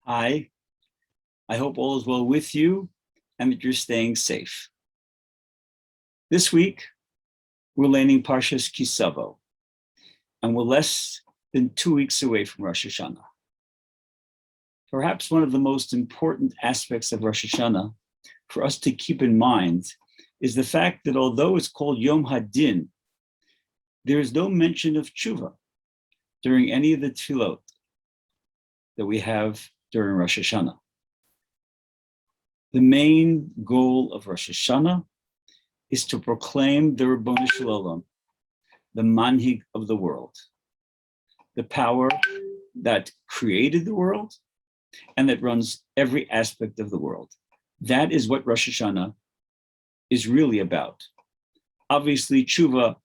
Hi, I hope all is well with you and that you're staying safe. This week, we're learning Parshas Savo, and we're less than 2 weeks away from Rosh Hashanah. Perhaps one of the most important aspects of Rosh Hashanah for us to keep in mind is the fact that although it's called Yom Hadin, there is no mention of tshuva during any of the tefillot that we have during Rosh Hashanah. The main goal of Rosh Hashanah is to proclaim the Ribono Shel Olam, the manhig of the world, the power that created the world and that runs every aspect of the world. That is what Rosh Hashanah is really about. Obviously, tshuva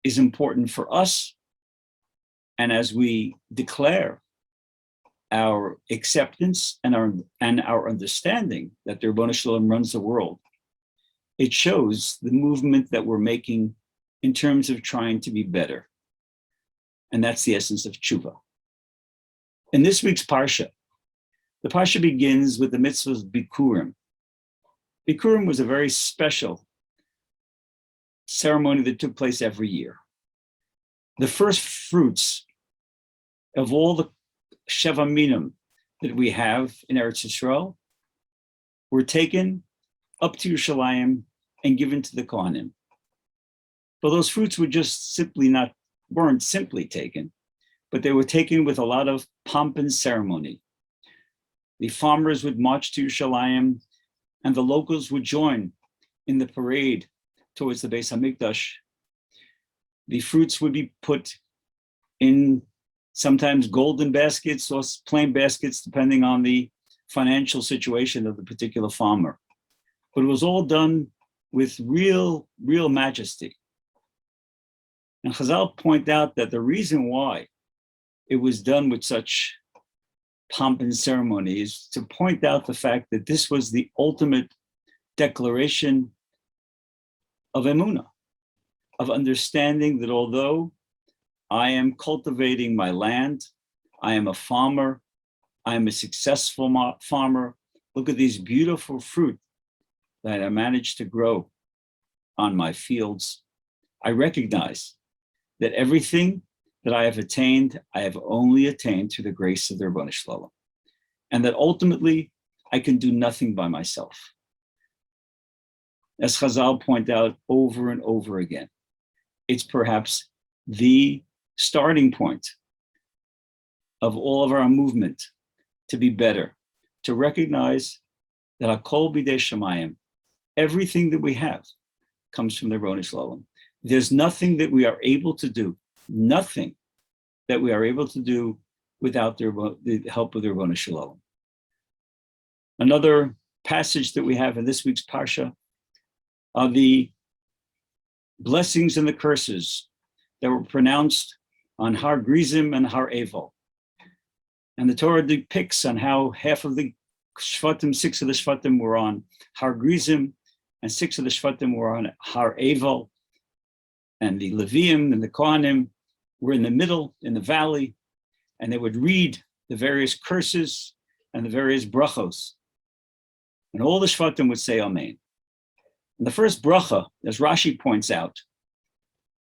is important for us, and as we declare our acceptance and our understanding that the Ribono Shel Olam runs the world, it shows the movement that we're making in terms of trying to be better. And that's the essence of tshuva. In this week's Parsha, the Parsha begins with the mitzvah of Bikurim. Bikurim was a very special ceremony that took place every year. The first fruits of all the Sheva Minim that we have in Eretz Yisrael were taken up to Yerushalayim and given to the Kohanim. But those fruits weren't simply taken, but they were taken with a lot of pomp and ceremony. The farmers would march to Yerushalayim, and the locals would join in the parade towards the Beis Hamikdash. The fruits would be put in sometimes golden baskets or plain baskets, depending on the financial situation of the particular farmer. But it was all done with real majesty. And Chazal point out that the reason why it was done with such pomp and ceremony is to point out the fact that this was the ultimate declaration of emunah, of understanding that although I am cultivating my land, I am a farmer, I am a successful farmer, look at these beautiful fruit that I managed to grow on my fields. I recognize that everything that I have attained, I have only attained through the grace of the Ribono Shel Olam, and that ultimately I can do nothing by myself. As Chazal point out over and over again, it's perhaps the starting point of all of our movement to be better, to recognize that Hakol B'dei Shemayim, everything that we have comes from the Ribono Shel Olam. There's nothing that we are able to do, nothing that we are able to do without the help of the Ribono Shel Olam. Another passage that we have in this week's Parsha are the blessings and the curses that were pronounced on Har Grizim and Har Eval. And the Torah depicts on how half of the Shvatim, 6 of the Shvatim were on Har Grizim, and 6 of the Shvatim were on Har Eval. And the Leviim and the Kohanim were in the middle, in the valley, and they would read the various curses and the various brachos. And all the Shvatim would say Amen. And the first bracha, as Rashi points out,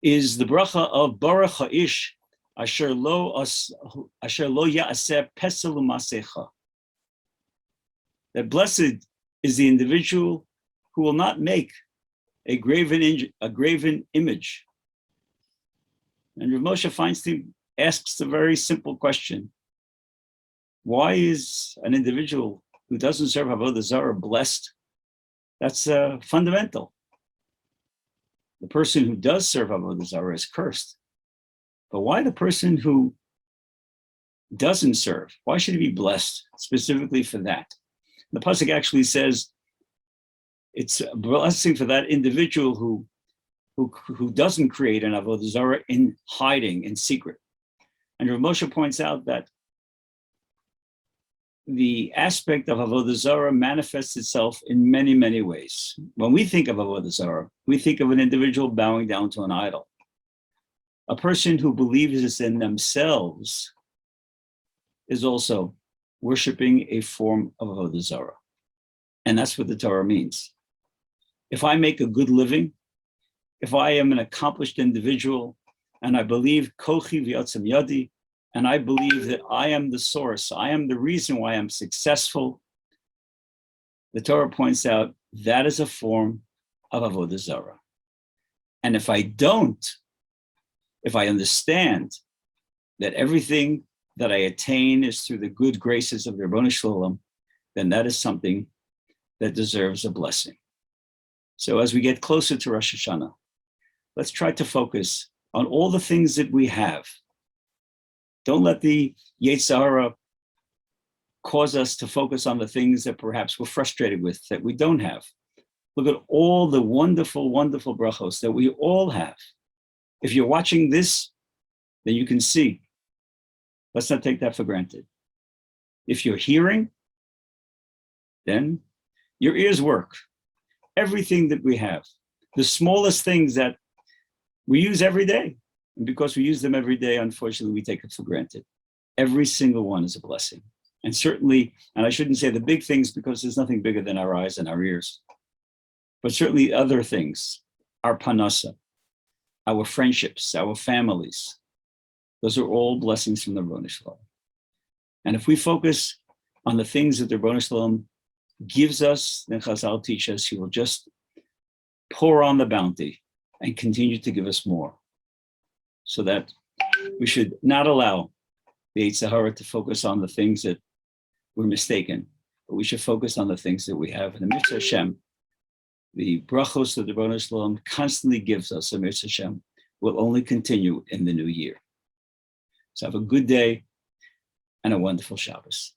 is the bracha of Baruch Ha'ish Asher lo ya'aseh pesel u'masecha. That blessed is the individual who will not make a graven image. And Rav Moshe Feinstein asks a very simple question. Why is an individual who doesn't serve Avodah Zarah blessed? That's fundamental. The person who does serve Avodah Zarah is cursed. But why the person who doesn't serve? Why should he be blessed specifically for that? The pasuk actually says it's a blessing for that individual who doesn't create an Avodah Zarah in hiding, in secret. And Rav Moshe points out that the aspect of Avodah Zarah manifests itself in many, many ways. When we think of Avodah Zarah, we think of an individual bowing down to an idol. A person who believes in themselves is also worshiping a form of Avodah Zarah. And that's what the Torah means. If I make a good living, if I am an accomplished individual, and I believe kochi v'yotzem yadi, and I believe that I am the source, I am the reason why I'm successful, the Torah points out that is a form of Avodah Zarah. And if I don't, if I understand that everything that I attain is through the good graces of the Ribono Shel Olam, then that is something that deserves a blessing. So as we get closer to Rosh Hashanah, let's try to focus on all the things that we have. Don't let the Yetzer Hara cause us to focus on the things that perhaps we're frustrated with, that we don't have. Look at all the wonderful, wonderful brachos that we all have. If you're watching this, then you can see. Let's not take that for granted. If you're hearing, then your ears work. Everything that we have, the smallest things that we use every day, and because we use them every day, unfortunately, we take it for granted. Every single one is a blessing. And certainly, and I shouldn't say the big things because there's nothing bigger than our eyes and our ears, but certainly other things, our panasa, our friendships, our families, those are all blessings from the Ribono Shel Olam. And if we focus on the things that the Ribono Shel Olam gives us, then Chazal teach us, he will just pour on the bounty and continue to give us more. So that we should not allow the Yetzer Hara to focus on the things that we're mistaken, but we should focus on the things that we have. And the Mitzvah HaShem, the brachos that the Ribono Shel Olam constantly gives us, the Mitzvah HaShem, will only continue in the new year. So have a good day and a wonderful Shabbos.